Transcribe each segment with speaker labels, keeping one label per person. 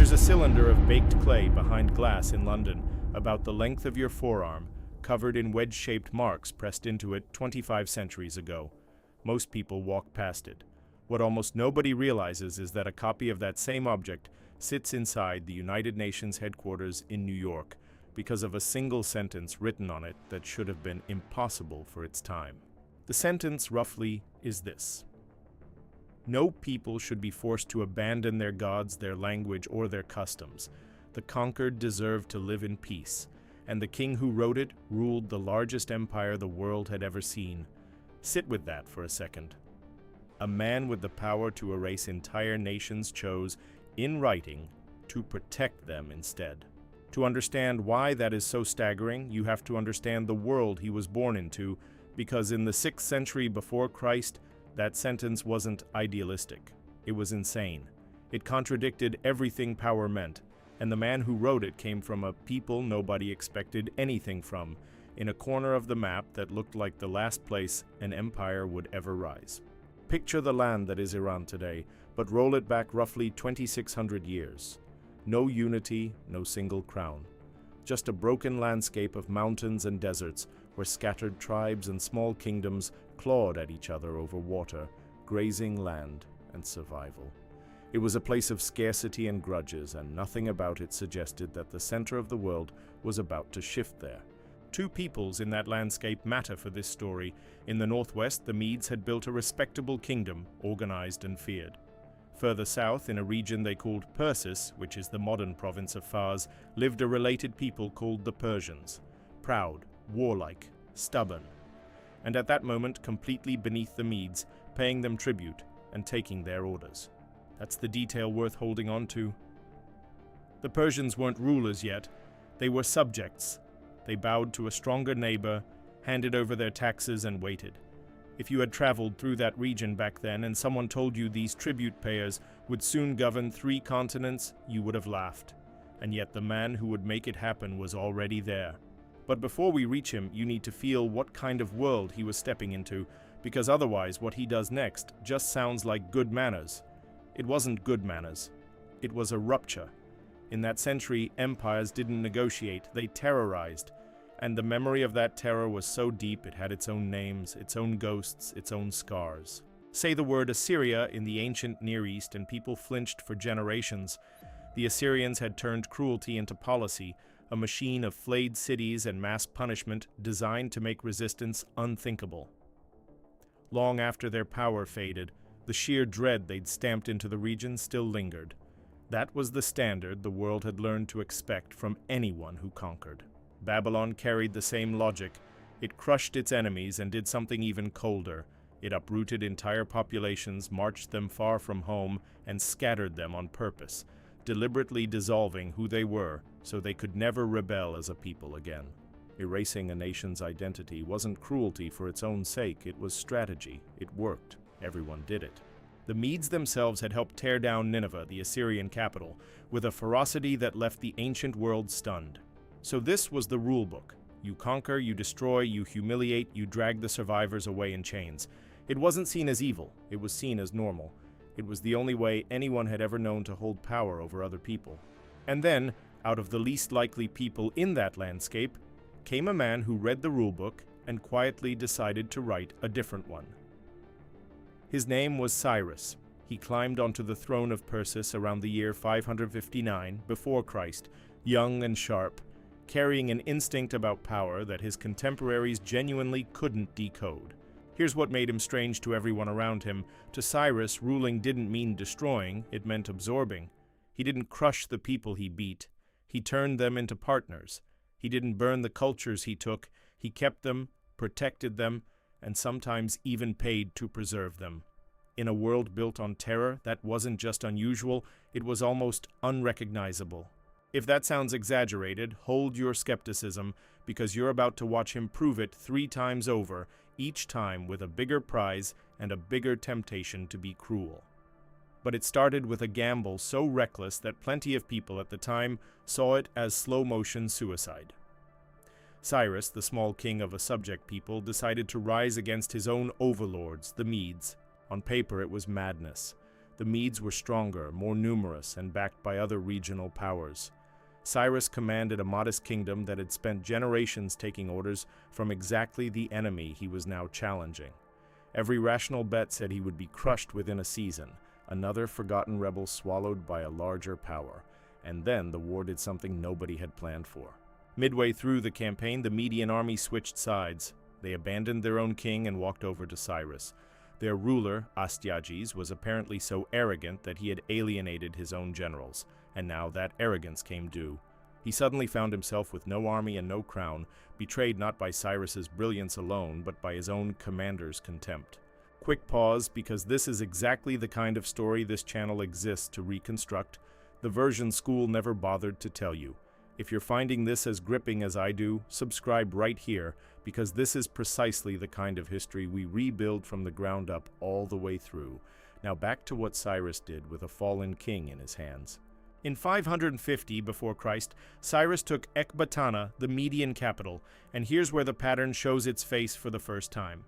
Speaker 1: Here's a cylinder of baked clay behind glass in London, about the length of your forearm, covered in wedge-shaped marks pressed into it 25 centuries ago. Most people walk past it. What almost nobody realizes is that a copy of that same object sits inside the United Nations headquarters in New York because of a single sentence written on it that should have been impossible for its time. The sentence, roughly, is this: "No people should be forced to abandon their gods, their language, or their customs. The conquered deserve to live in peace." And the king who wrote it ruled the largest empire the world had ever seen. Sit with that for a second. A man with the power to erase entire nations chose, in writing, to protect them instead. To understand why that is so staggering, you have to understand the world he was born into, because in the 6th century before Christ, that sentence wasn't idealistic. It was insane. It contradicted everything power meant, and the man who wrote it came from a people nobody expected anything from, in a corner of the map that looked like the last place an empire would ever rise. Picture the land that is Iran today, but roll it back roughly 2,600 years. No unity, no single crown. Just a broken landscape of mountains and deserts where scattered tribes and small kingdoms clawed at each other over water, grazing land, and survival. It was a place of scarcity and grudges, and nothing about it suggested that the center of the world was about to shift there. Two peoples in that landscape matter for this story. In the northwest, the Medes had built a respectable kingdom, organized and feared. Further south, in a region they called Persis, which is the modern province of Fars, lived a related people called the Persians. Proud, warlike, stubborn, and at that moment completely beneath the Medes, paying them tribute and taking their orders. That's the detail worth holding on to. The Persians weren't rulers yet. They were subjects. They bowed to a stronger neighbor, handed over their taxes, and waited. If you had traveled through that region back then and someone told you these tribute payers would soon govern 3 continents, you would have laughed. And yet the man who would make it happen was already there. But before we reach him, you need to feel what kind of world he was stepping into, because otherwise what he does next just sounds like good manners. It wasn't good manners. It was a rupture. In that century, empires didn't negotiate, they terrorized. And the memory of that terror was so deep it had its own names, its own ghosts, its own scars. Say the word Assyria in the ancient Near East and people flinched for generations. The Assyrians had turned cruelty into policy, a machine of flayed cities and mass punishment designed to make resistance unthinkable. Long after their power faded, the sheer dread they'd stamped into the region still lingered. That was the standard the world had learned to expect from anyone who conquered. Babylon carried the same logic. It crushed its enemies and did something even colder. It uprooted entire populations, marched them far from home, and scattered them on purpose, deliberately dissolving who they were so they could never rebel as a people again. Erasing a nation's identity wasn't cruelty for its own sake, it was strategy. It worked. Everyone did it. The Medes themselves had helped tear down Nineveh, the Assyrian capital, with a ferocity that left the ancient world stunned. So this was the rulebook. You conquer, you destroy, you humiliate, you drag the survivors away in chains. It wasn't seen as evil, it was seen as normal. It was the only way anyone had ever known to hold power over other people. And then, out of the least likely people in that landscape, came a man who read the rulebook and quietly decided to write a different one. His name was Cyrus. He climbed onto the throne of Persis around the year 559 before Christ, young and sharp, carrying an instinct about power that his contemporaries genuinely couldn't decode. Here's what made him strange to everyone around him. To Cyrus, ruling didn't mean destroying, it meant absorbing. He didn't crush the people he beat. He turned them into partners. He didn't burn the cultures he took. He kept them, protected them, and sometimes even paid to preserve them. In a world built on terror, that wasn't just unusual, it was almost unrecognizable. If that sounds exaggerated, hold your skepticism, because you're about to watch him prove it 3 times over, each time with a bigger prize and a bigger temptation to be cruel. But it started with a gamble so reckless that plenty of people at the time saw it as slow-motion suicide. Cyrus, the small king of a subject people, decided to rise against his own overlords, the Medes. On paper, it was madness. The Medes were stronger, more numerous, and backed by other regional powers. Cyrus commanded a modest kingdom that had spent generations taking orders from exactly the enemy he was now challenging. Every rational bet said he would be crushed within a season, another forgotten rebel swallowed by a larger power, and then the war did something nobody had planned for. Midway through the campaign, the Median army switched sides. They abandoned their own king and walked over to Cyrus. Their ruler, Astyages, was apparently so arrogant that he had alienated his own generals, and now that arrogance came due. He suddenly found himself with no army and no crown, betrayed not by Cyrus's brilliance alone, but by his own commander's contempt. Quick pause, because this is exactly the kind of story this channel exists to reconstruct. The version school never bothered to tell you. If you're finding this as gripping as I do, subscribe right here, because this is precisely the kind of history we rebuild from the ground up all the way through. Now back to what Cyrus did with a fallen king in his hands. In 550 before Christ, Cyrus took Ecbatana, the Median capital, and here's where the pattern shows its face for the first time.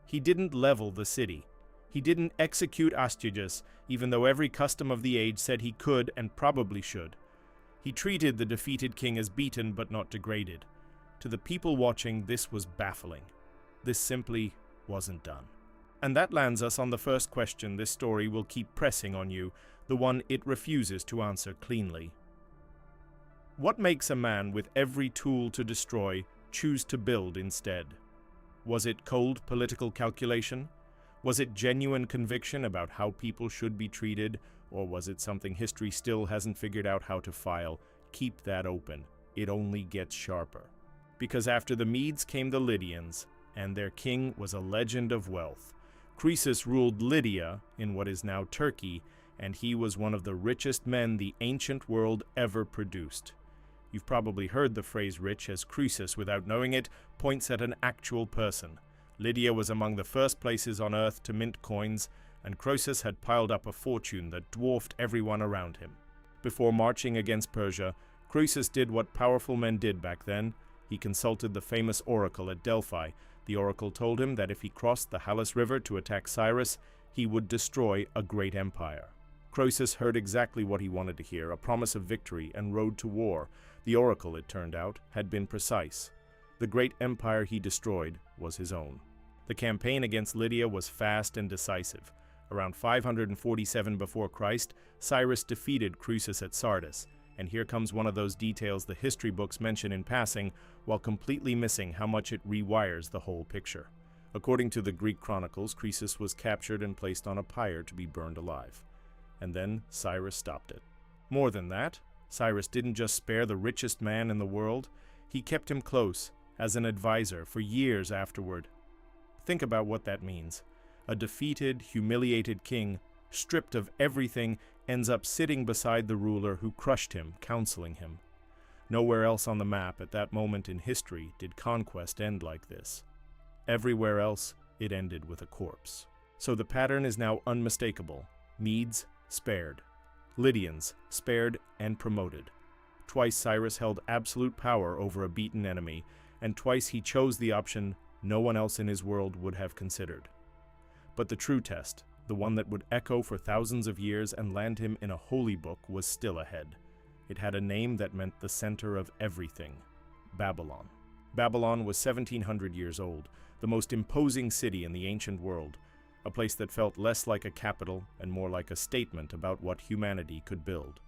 Speaker 1: He didn't level the city. He didn't execute Astyages, even though every custom of the age said he could and probably should. He treated the defeated king as beaten but not degraded. To the people watching, this was baffling. This simply wasn't done. And that lands us on the first question this story will keep pressing on you, the one it refuses to answer cleanly. What makes a man with every tool to destroy choose to build instead? Was it cold political calculation? Was it genuine conviction about how people should be treated? Or was it something history still hasn't figured out how to file? Keep that open. It only gets sharper. Because after the Medes came the Lydians, and their king was a legend of wealth. Croesus ruled Lydia in what is now Turkey, and he was one of the richest men the ancient world ever produced. You've probably heard the phrase rich, as Croesus, without knowing it, points at an actual person. Lydia was among the first places on earth to mint coins, and Croesus had piled up a fortune that dwarfed everyone around him. Before marching against Persia, Croesus did what powerful men did back then. He consulted the famous oracle at Delphi. The oracle told him that if he crossed the Halys River to attack Cyrus, he would destroy a great empire. Croesus heard exactly what he wanted to hear, a promise of victory, and rode to war. The oracle, it turned out, had been precise. The great empire he destroyed was his own. The campaign against Lydia was fast and decisive. Around 547 before Christ, Cyrus defeated Croesus at Sardis, and here comes one of those details the history books mention in passing, while completely missing how much it rewires the whole picture. According to the Greek chronicles, Croesus was captured and placed on a pyre to be burned alive. And then Cyrus stopped it. More than that, Cyrus didn't just spare the richest man in the world, he kept him close, as an advisor, for years afterward. Think about what that means. A defeated, humiliated king, stripped of everything, ends up sitting beside the ruler who crushed him, counseling him. Nowhere else on the map at that moment in history did conquest end like this. Everywhere else, it ended with a corpse. So the pattern is now unmistakable. Medes, spared. Lydians, spared and promoted. Twice Cyrus held absolute power over a beaten enemy, and twice he chose the option no one else in his world would have considered. But the true test, the one that would echo for thousands of years and land him in a holy book, was still ahead. It had a name that meant the center of everything: Babylon. Babylon was 1,700 years old, the most imposing city in the ancient world, a place that felt less like a capital and more like a statement about what humanity could build.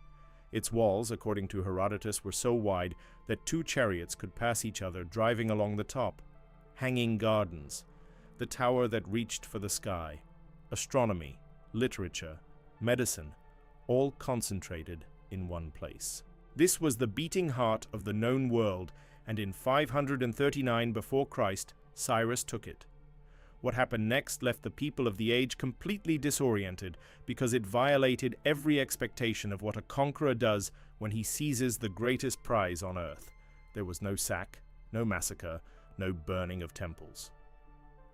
Speaker 1: Its walls, according to Herodotus, were so wide that 2 chariots could pass each other driving along the top. Hanging gardens, the tower that reached for the sky, astronomy, literature, medicine, all concentrated in one place. This was the beating heart of the known world, and in 539 before Christ, Cyrus took it. What happened next left the people of the age completely disoriented, because it violated every expectation of what a conqueror does when he seizes the greatest prize on earth. There was no sack, no massacre, no burning of temples.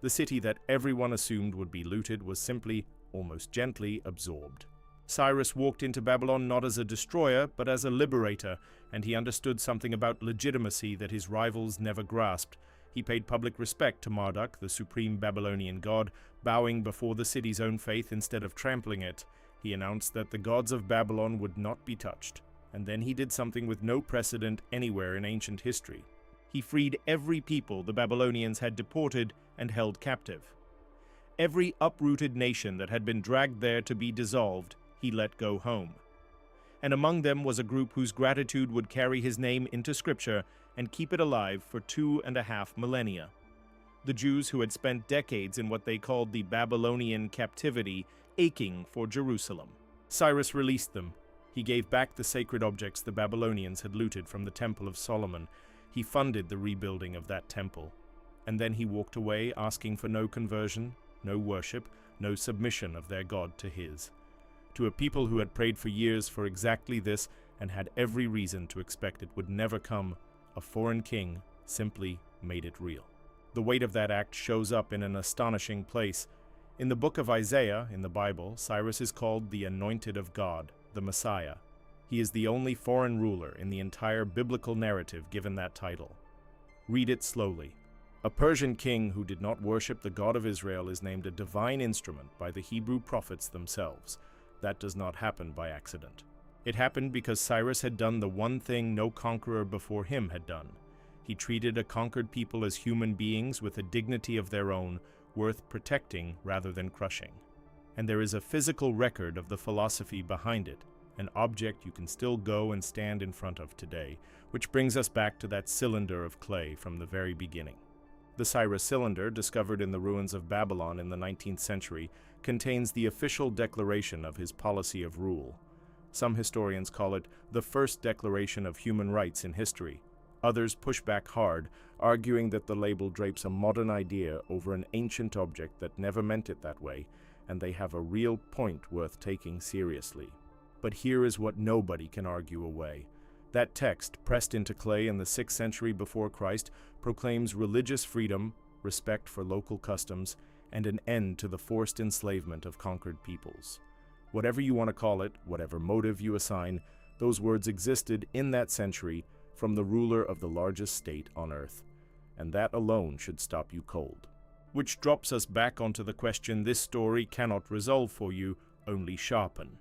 Speaker 1: The city that everyone assumed would be looted was simply, almost gently, absorbed. Cyrus walked into Babylon not as a destroyer, but as a liberator, and he understood something about legitimacy that his rivals never grasped. He paid public respect to Marduk, the supreme Babylonian god, bowing before the city's own faith instead of trampling it, He announced that the gods of Babylon would not be touched, and then he did something with no precedent anywhere in ancient history. He freed every people the Babylonians had deported and held captive. Every uprooted nation that had been dragged there to be dissolved, he let go home. And among them was a group whose gratitude would carry his name into Scripture and keep it alive for 2.5 millennia. The Jews who had spent decades in what they called the Babylonian captivity, aching for Jerusalem. Cyrus released them. He gave back the sacred objects the Babylonians had looted from the Temple of Solomon. He funded the rebuilding of that temple. And then he walked away, asking for no conversion, no worship, no submission of their God to his. To a people who had prayed for years for exactly this and had every reason to expect it would never come, a foreign king simply made it real. The weight of that act shows up in an astonishing place. In the book of Isaiah, in the Bible, Cyrus is called the Anointed of God, the Messiah. He is the only foreign ruler in the entire biblical narrative given that title. Read it slowly. A Persian king who did not worship the God of Israel is named a divine instrument by the Hebrew prophets themselves. That does not happen by accident. It happened because Cyrus had done the one thing no conqueror before him had done. He treated a conquered people as human beings with a dignity of their own, worth protecting rather than crushing. And there is a physical record of the philosophy behind it, an object you can still go and stand in front of today, which brings us back to that cylinder of clay from the very beginning. The Cyrus cylinder, discovered in the ruins of Babylon in the 19th century, contains the official declaration of his policy of rule. Some historians call it the first declaration of human rights in history. Others push back hard, arguing that the label drapes a modern idea over an ancient object that never meant it that way, and they have a real point worth taking seriously. But here is what nobody can argue away. That text, pressed into clay in the 6th century before Christ, proclaims religious freedom, respect for local customs, and an end to the forced enslavement of conquered peoples. Whatever you want to call it, whatever motive you assign, those words existed in that century from the ruler of the largest state on earth. And that alone should stop you cold. Which drops us back onto the question this story cannot resolve for you, only sharpen.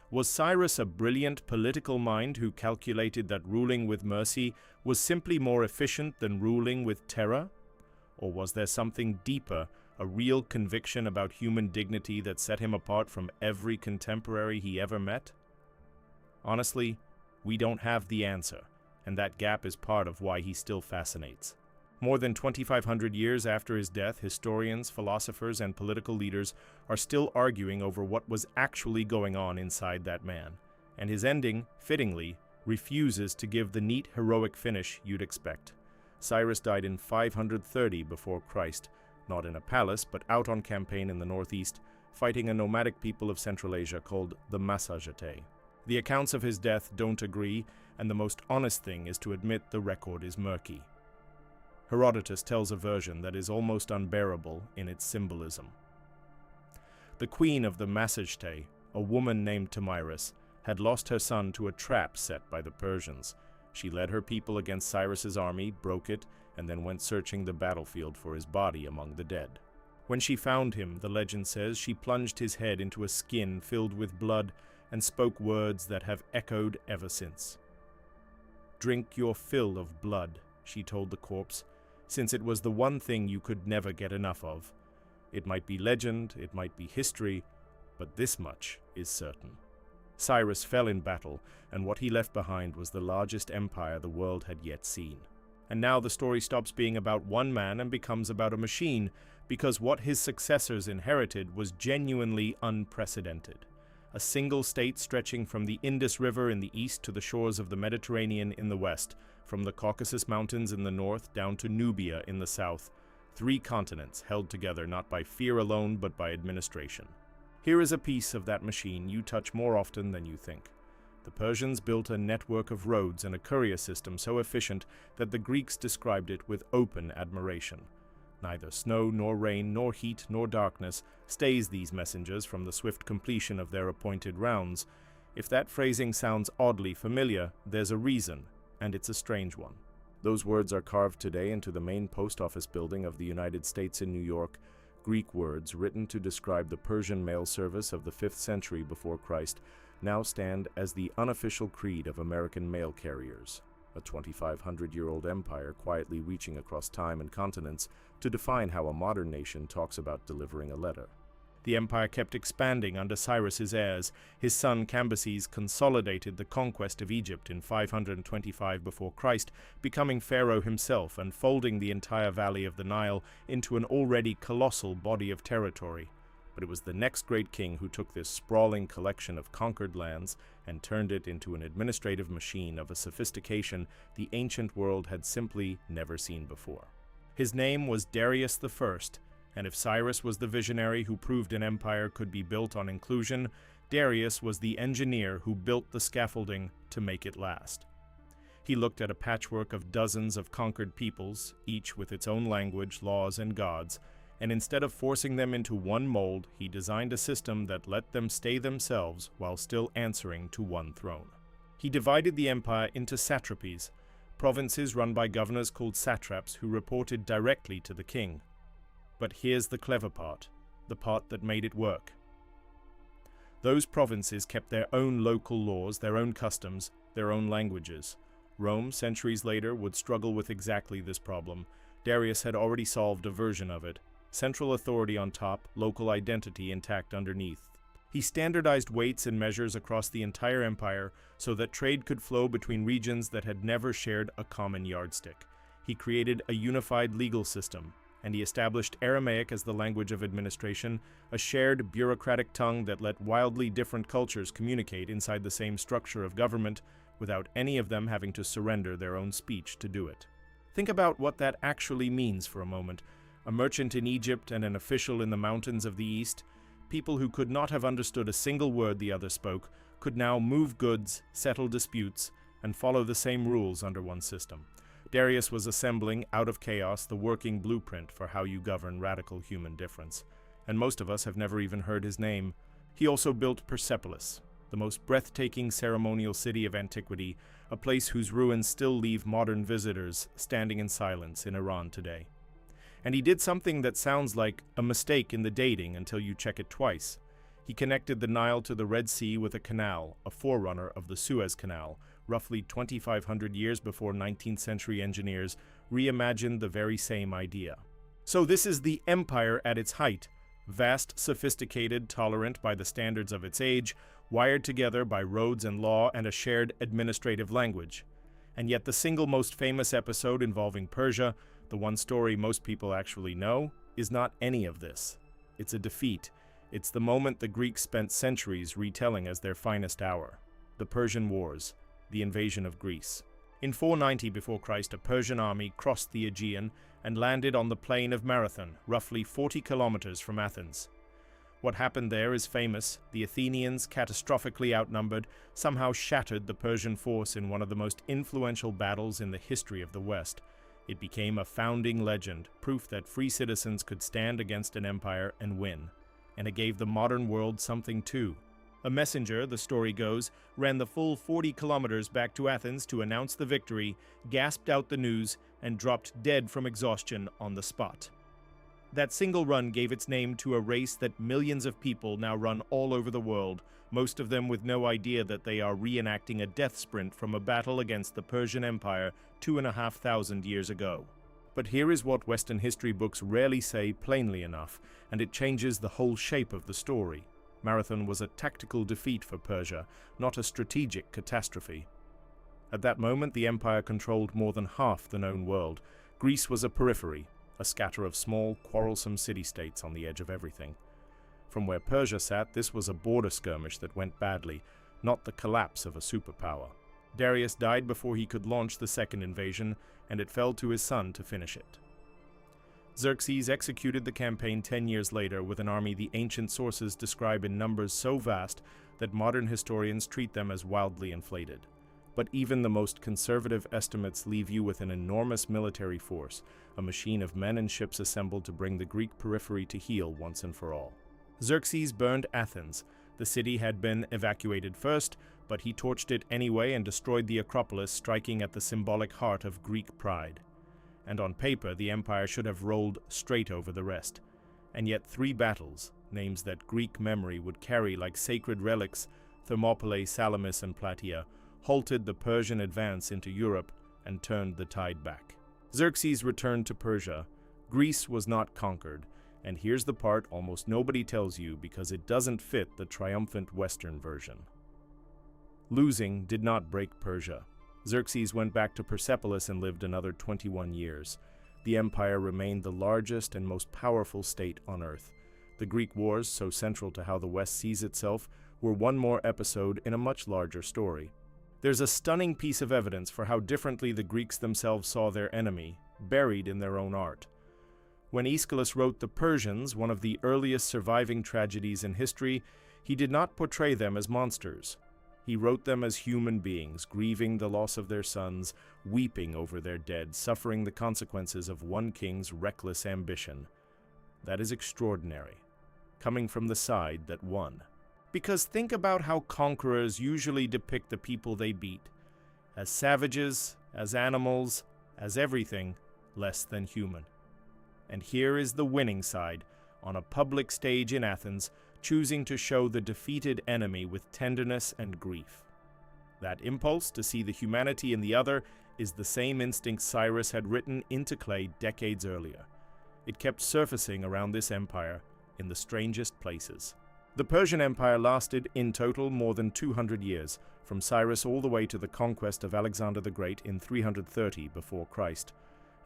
Speaker 1: Was Cyrus a brilliant political mind who calculated that ruling with mercy was simply more efficient than ruling with terror? Or was there something deeper, a real conviction about human dignity that set him apart from every contemporary he ever met? Honestly, we don't have the answer, and that gap is part of why he still fascinates. More than 2,500 years after his death, historians, philosophers, and political leaders are still arguing over what was actually going on inside that man, and his ending, fittingly, refuses to give the neat, heroic finish you'd expect. Cyrus died in 530 before Christ, not in a palace, but out on campaign in the northeast, fighting a nomadic people of Central Asia called the Massagetae. The accounts of his death don't agree, and the most honest thing is to admit the record is murky. Herodotus tells a version that is almost unbearable in its symbolism. The queen of the Massagetae, a woman named Thamyris, had lost her son to a trap set by the Persians. She led her people against Cyrus's army, broke it, and then went searching the battlefield for his body among the dead. When she found him, the legend says, she plunged his head into a skin filled with blood and spoke words that have echoed ever since. "Drink your fill of blood," she told the corpse, since it was the one thing you could never get enough of. It might be legend, it might be history, but this much is certain. Cyrus fell in battle, and what he left behind was the largest empire the world had yet seen. And now the story stops being about one man and becomes about a machine, because what his successors inherited was genuinely unprecedented. A single state stretching from the Indus River in the east to the shores of the Mediterranean in the west, from the Caucasus Mountains in the north down to Nubia in the south, 3 continents held together not by fear alone but by administration. Here is a piece of that machine you touch more often than you think. The Persians built a network of roads and a courier system so efficient that the Greeks described it with open admiration. Neither snow nor rain nor heat nor darkness stays these messengers from the swift completion of their appointed rounds. If that phrasing sounds oddly familiar, there's a reason, and it's a strange one. Those words are carved today into the main post office building of the United States in New York, Greek words written to describe the Persian mail service of the 5th century before Christ now stand as the unofficial creed of American mail carriers, a 2,500-year-old empire quietly reaching across time and continents to define how a modern nation talks about delivering a letter. The empire kept expanding under Cyrus's heirs. His son Cambyses consolidated the conquest of Egypt in 525 before Christ, becoming pharaoh himself and folding the entire valley of the Nile into an already colossal body of territory. But it was the next great king who took this sprawling collection of conquered lands and turned it into an administrative machine of a sophistication the ancient world had simply never seen before. His name was Darius I, and if Cyrus was the visionary who proved an empire could be built on inclusion, Darius was the engineer who built the scaffolding to make it last. He looked at a patchwork of dozens of conquered peoples, each with its own language, laws, and gods, and instead of forcing them into one mold, he designed a system that let them stay themselves while still answering to one throne. He divided the empire into satrapies, provinces run by governors called satraps who reported directly to the king. But here's the clever part, the part that made it work. Those provinces kept their own local laws, their own customs, their own languages. Rome, centuries later, would struggle with exactly this problem. Darius had already solved a version of it. Central authority on top, local identity intact underneath. He standardized weights and measures across the entire empire so that trade could flow between regions that had never shared a common yardstick. He created a unified legal system, and he established Aramaic as the language of administration, a shared bureaucratic tongue that let wildly different cultures communicate inside the same structure of government without any of them having to surrender their own speech to do it. Think about what that actually means for a moment. A merchant in Egypt and an official in the mountains of the East, people who could not have understood a single word the other spoke, could now move goods, settle disputes, and follow the same rules under one system. Darius was assembling, out of chaos, the working blueprint for how you govern radical human difference. And most of us have never even heard his name. He also built Persepolis, the most breathtaking ceremonial city of antiquity, a place whose ruins still leave modern visitors standing in silence in Iran today. And he did something that sounds like a mistake in the dating until you check it twice. He connected the Nile to the Red Sea with a canal, a forerunner of the Suez Canal, roughly 2,500 years before 19th century engineers reimagined the very same idea. So this is the empire at its height, vast, sophisticated, tolerant by the standards of its age, wired together by roads and law and a shared administrative language. And yet the single most famous episode involving Persia, the one story most people actually know, is not any of this. It's a defeat. It's the moment the Greeks spent centuries retelling as their finest hour. The Persian Wars, the invasion of Greece. In 490 before Christ, a Persian army crossed the Aegean and landed on the plain of Marathon, roughly 40 kilometers from Athens. What happened there is famous. The Athenians, catastrophically outnumbered, somehow shattered the Persian force in one of the most influential battles in the history of the West. It became a founding legend, proof that free citizens could stand against an empire and win. And it gave the modern world something too. A messenger, the story goes, ran the full 40 kilometers back to Athens to announce the victory, gasped out the news, and dropped dead from exhaustion on the spot. That single run gave its name to a race that millions of people now run all over the world, most of them with no idea that they are reenacting a death sprint from a battle against the Persian Empire 2,500 years ago. But here is what Western history books rarely say plainly enough, and it changes the whole shape of the story. Marathon was a tactical defeat for Persia, not a strategic catastrophe. At that moment, the empire controlled more than half the known world. Greece was a periphery, a scatter of small, quarrelsome city-states on the edge of everything. From where Persia sat, this was a border skirmish that went badly, not the collapse of a superpower. Darius died before he could launch the second invasion, and it fell to his son to finish it. Xerxes executed the campaign 10 years later with an army the ancient sources describe in numbers so vast that modern historians treat them as wildly inflated. But even the most conservative estimates leave you with an enormous military force, a machine of men and ships assembled to bring the Greek periphery to heel once and for all. Xerxes burned Athens. The city had been evacuated first, but he torched it anyway and destroyed the Acropolis, striking at the symbolic heart of Greek pride. And on paper, the empire should have rolled straight over the rest. and yet 3 battles, names that Greek memory would carry like sacred relics, Thermopylae, Salamis, and Plataea, halted the Persian advance into Europe and turned the tide back. Xerxes returned to Persia. Greece was not conquered, and here's the part almost nobody tells you because it doesn't fit the triumphant Western version. Losing did not break Persia. Xerxes went back to Persepolis and lived another 21 years. The empire remained the largest and most powerful state on earth. The Greek wars, so central to how the West sees itself, were one more episode in a much larger story. There's a stunning piece of evidence for how differently the Greeks themselves saw their enemy, buried in their own art. When Aeschylus wrote The Persians, one of the earliest surviving tragedies in history, he did not portray them as monsters. He wrote them as human beings, grieving the loss of their sons, weeping over their dead, suffering the consequences of one king's reckless ambition. That is extraordinary, coming from the side that won. Because think about how conquerors usually depict the people they beat, as savages, as animals, as everything less than human. And here is the winning side, on a public stage in Athens, choosing to show the defeated enemy with tenderness and grief. That impulse to see the humanity in the other is the same instinct Cyrus had written into clay decades earlier. It kept surfacing around this empire in the strangest places. The Persian Empire lasted, in total, more than 200 years, from Cyrus all the way to the conquest of Alexander the Great in 330 before Christ.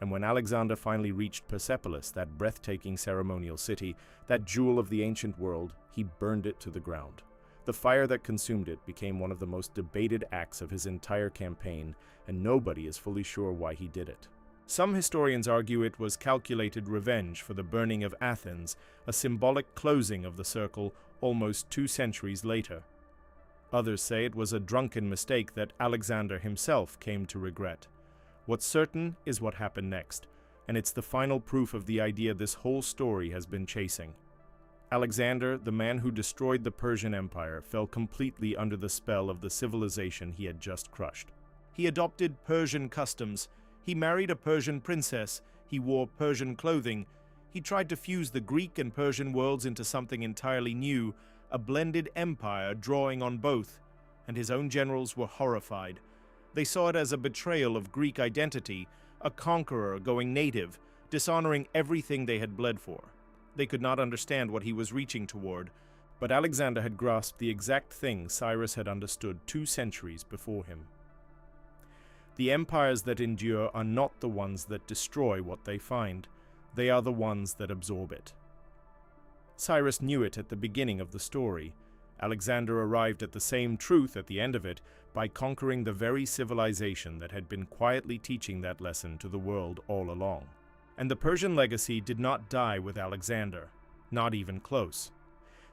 Speaker 1: And when Alexander finally reached Persepolis, that breathtaking ceremonial city, that jewel of the ancient world, he burned it to the ground. The fire that consumed it became one of the most debated acts of his entire campaign, and nobody is fully sure why he did it. Some historians argue it was calculated revenge for the burning of Athens, a symbolic closing of the circle almost 2 centuries later. Others say it was a drunken mistake that Alexander himself came to regret. What's certain is what happened next, and it's the final proof of the idea this whole story has been chasing. Alexander, the man who destroyed the Persian Empire, fell completely under the spell of the civilization he had just crushed. He adopted Persian customs. He married a Persian princess. He wore Persian clothing. He tried to fuse the Greek and Persian worlds into something entirely new, a blended empire drawing on both, and his own generals were horrified. They saw it as a betrayal of Greek identity, a conqueror going native, dishonoring everything they had bled for. They could not understand what he was reaching toward, but Alexander had grasped the exact thing Cyrus had understood 2 centuries before him. The empires that endure are not the ones that destroy what they find. They are the ones that absorb it. Cyrus knew it at the beginning of the story. Alexander arrived at the same truth at the end of it by conquering the very civilization that had been quietly teaching that lesson to the world all along. And the Persian legacy did not die with Alexander, not even close.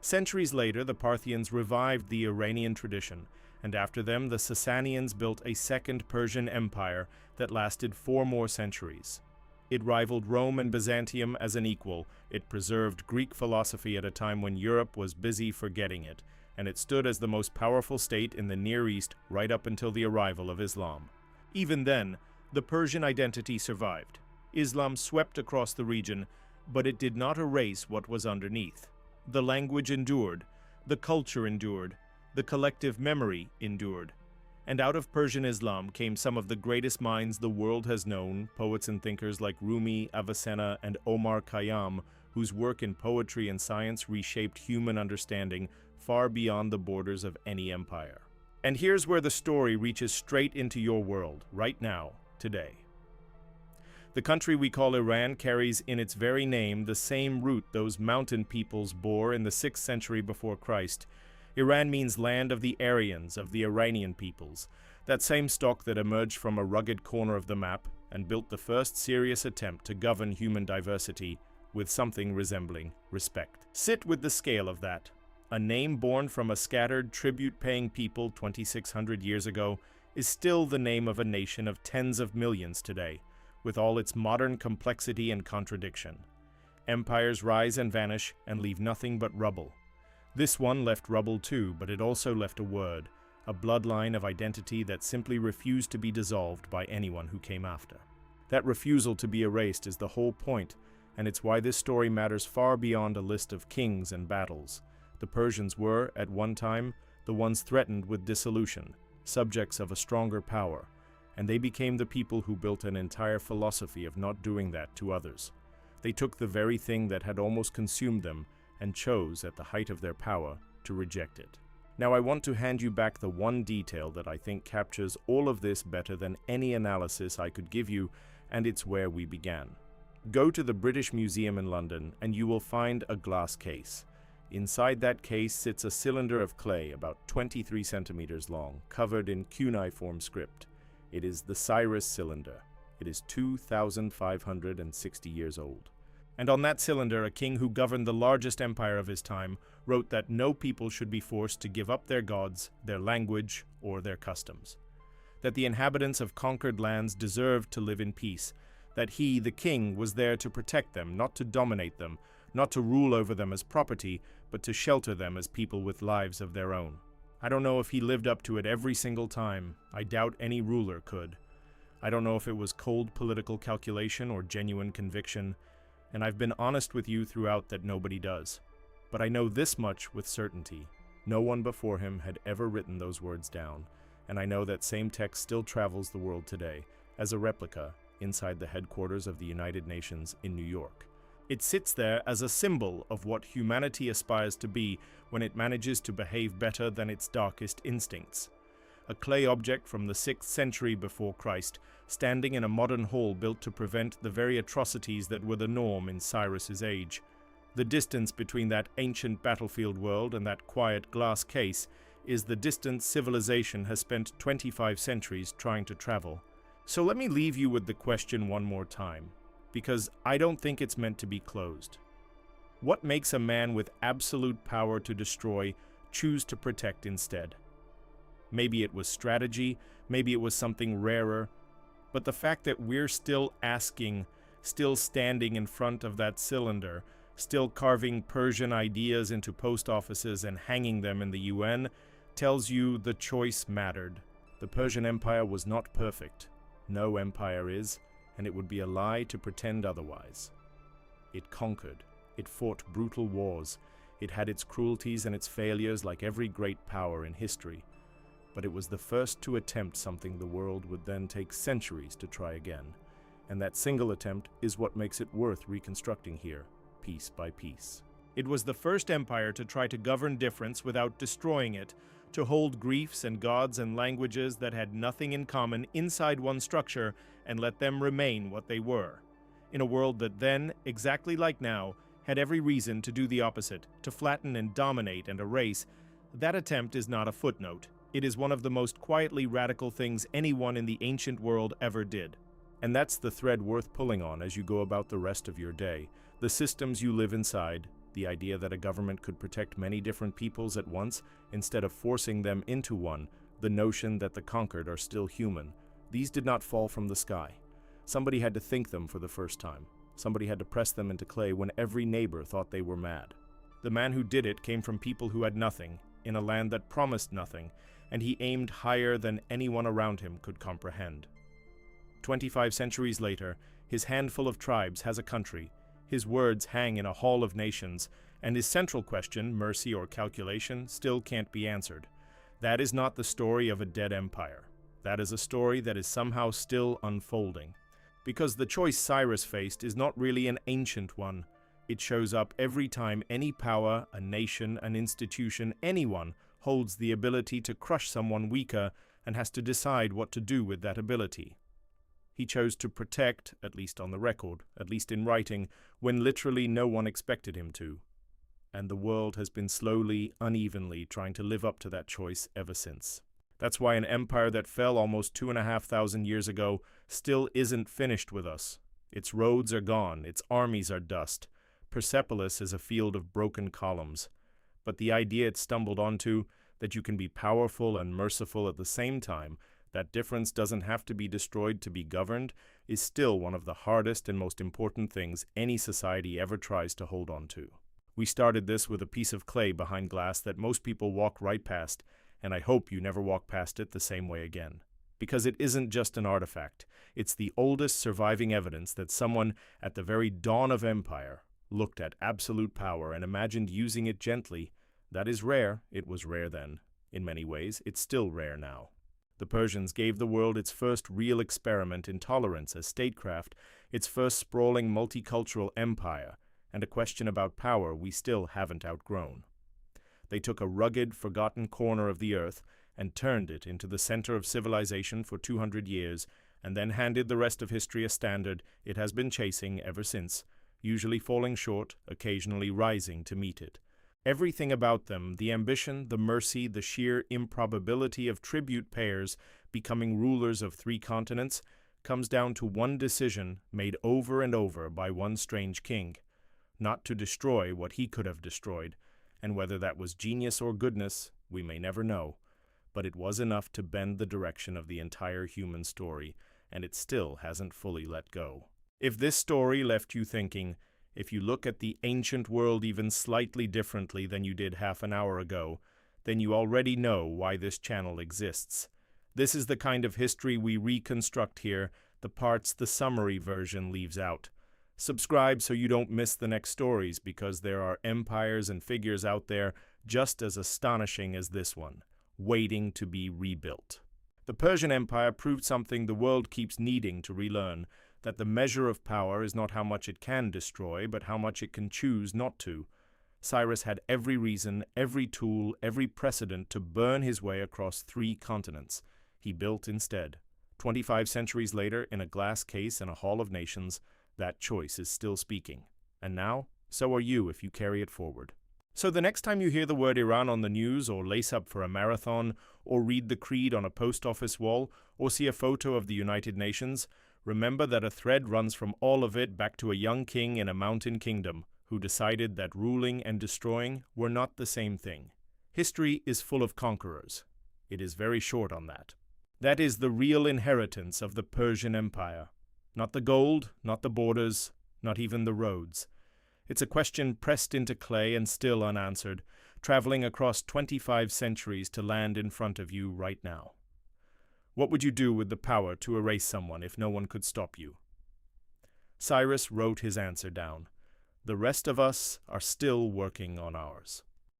Speaker 1: Centuries later, the Parthians revived the Iranian tradition, and after them the Sasanians built a second Persian empire that lasted 4 more centuries. It rivaled Rome and Byzantium as an equal. It preserved Greek philosophy at a time when Europe was busy forgetting it, and it stood as the most powerful state in the Near East right up until the arrival of Islam. Even then, the Persian identity survived. Islam swept across the region, but it did not erase what was underneath. The language endured, the culture endured, the collective memory endured. And out of Persian Islam came some of the greatest minds the world has known, poets and thinkers like Rumi, Avicenna, and Omar Khayyam, whose work in poetry and science reshaped human understanding far beyond the borders of any empire. And here's where the story reaches straight into your world, right now, today. The country we call Iran carries in its very name the same root those mountain peoples bore in the 6th century before Christ. Iran means land of the Aryans, of the Iranian peoples, that same stock that emerged from a rugged corner of the map and built the first serious attempt to govern human diversity with something resembling respect. Sit with the scale of that. A name born from a scattered, tribute-paying people 2,600 years ago is still the name of a nation of tens of millions today, with all its modern complexity and contradiction. Empires rise and vanish and leave nothing but rubble. This one left rubble too, but it also left a word, a bloodline of identity that simply refused to be dissolved by anyone who came after. That refusal to be erased is the whole point, and it's why this story matters far beyond a list of kings and battles. The Persians were, at one time, the ones threatened with dissolution, subjects of a stronger power, and they became the people who built an entire philosophy of not doing that to others. They took the very thing that had almost consumed them and chose, at the height of their power, to reject it. Now I want to hand you back the one detail that I think captures all of this better than any analysis I could give you, and it's where we began. Go to the British Museum in London and you will find a glass case. Inside that case sits a cylinder of clay about 23 centimeters long, covered in cuneiform script. It is the Cyrus cylinder. It is 2,560 years old. And on that cylinder, a king who governed the largest empire of his time wrote that no people should be forced to give up their gods, their language, or their customs. That the inhabitants of conquered lands deserved to live in peace. That he, the king, was there to protect them, not to dominate them, not to rule over them as property, but to shelter them as people with lives of their own. I don't know if he lived up to it every single time. I doubt any ruler could. I don't know if it was cold political calculation or genuine conviction, and I've been honest with you throughout that nobody does. But I know this much with certainty. No one before him had ever written those words down, and I know that same text still travels the world today, as a replica, inside the headquarters of the United Nations in New York. It sits there as a symbol of what humanity aspires to be when it manages to behave better than its darkest instincts. A clay object from the 6th century before Christ, standing in a modern hall built to prevent the very atrocities that were the norm in Cyrus's age. The distance between that ancient battlefield world and that quiet glass case is the distance civilization has spent 25 centuries trying to travel. So let me leave you with the question one more time, because I don't think it's meant to be closed. What makes a man with absolute power to destroy choose to protect instead? Maybe it was strategy, maybe it was something rarer, but the fact that we're still asking, still standing in front of that cylinder, still carving Persian ideas into post offices and hanging them in the UN, tells you the choice mattered. The Persian Empire was not perfect. No empire is, and it would be a lie to pretend otherwise. It conquered. It fought brutal wars. It had its cruelties and its failures like every great power in history. But it was the first to attempt something the world would then take centuries to try again. And that single attempt is what makes it worth reconstructing here, piece by piece. It was the first empire to try to govern difference without destroying it, to hold griefs and gods and languages that had nothing in common inside one structure and let them remain what they were. In a world that then, exactly like now, had every reason to do the opposite, to flatten and dominate and erase, that attempt is not a footnote. It is one of the most quietly radical things anyone in the ancient world ever did. And that's the thread worth pulling on as you go about the rest of your day. The systems you live inside, the idea that a government could protect many different peoples at once instead of forcing them into one, the notion that the conquered are still human. These did not fall from the sky. Somebody had to think them for the first time. Somebody had to press them into clay when every neighbor thought they were mad. The man who did it came from people who had nothing, in a land that promised nothing, and he aimed higher than anyone around him could comprehend. 25 centuries later, his handful of tribes has a country, his words hang in a hall of nations, and his central question, mercy or calculation, still can't be answered. That is not the story of a dead empire. That is a story that is somehow still unfolding. Because the choice Cyrus faced is not really an ancient one. It shows up every time any power, a nation, an institution, anyone holds the ability to crush someone weaker and has to decide what to do with that ability. He chose to protect, at least on the record, at least in writing, when literally no one expected him to. And the world has been slowly, unevenly trying to live up to that choice ever since. That's why an empire that fell almost 2,500 years ago still isn't finished with us. Its roads are gone, its armies are dust. Persepolis is a field of broken columns. But the idea it stumbled onto, that you can be powerful and merciful at the same time, that difference doesn't have to be destroyed to be governed, is still one of the hardest and most important things any society ever tries to hold on to. We started this with a piece of clay behind glass that most people walk right past, and I hope you never walk past it the same way again. Because it isn't just an artifact, it's the oldest surviving evidence that someone at the very dawn of empire looked at absolute power and imagined using it gently. That is rare. It was rare then. In many ways, it's still rare now. The Persians gave the world its first real experiment in tolerance as statecraft, its first sprawling multicultural empire, and a question about power we still haven't outgrown. They took a rugged, forgotten corner of the earth and turned it into the center of civilization for 200 years, and then handed the rest of history a standard it has been chasing ever since, usually falling short, occasionally rising to meet it. Everything about them, the ambition, the mercy, the sheer improbability of tribute payers becoming rulers of 3 continents, comes down to one decision made over and over by one strange king: not to destroy what he could have destroyed, and whether that was genius or goodness, we may never know. But it was enough to bend the direction of the entire human story, and it still hasn't fully let go. If this story left you thinking, if you look at the ancient world even slightly differently than you did half an hour ago, then you already know why this channel exists. This is the kind of history we reconstruct here, the parts the summary version leaves out. Subscribe so you don't miss the next stories, because there are empires and figures out there just as astonishing as this one, waiting to be rebuilt. The Persian Empire proved something the world keeps needing to relearn, that the measure of power is not how much it can destroy, but how much it can choose not to. Cyrus had every reason, every tool, every precedent to burn his way across 3 continents. He built instead. 25 centuries later, in a glass case in a hall of nations, that choice is still speaking. And now, so are you if you carry it forward. So the next time you hear the word Iran on the news, or lace up for a marathon, or read the creed on a post office wall, or see a photo of the United Nations, remember that a thread runs from all of it back to a young king in a mountain kingdom who decided that ruling and destroying were not the same thing. History is full of conquerors. It is very short on that. That is the real inheritance of the Persian Empire. Not the gold, not the borders, not even the roads. It's a question pressed into clay and still unanswered, traveling across 25 centuries to land in front of you right now. What would you do with the power to erase someone if no one could stop you? Cyrus wrote his answer down. The rest of us are still working on ours.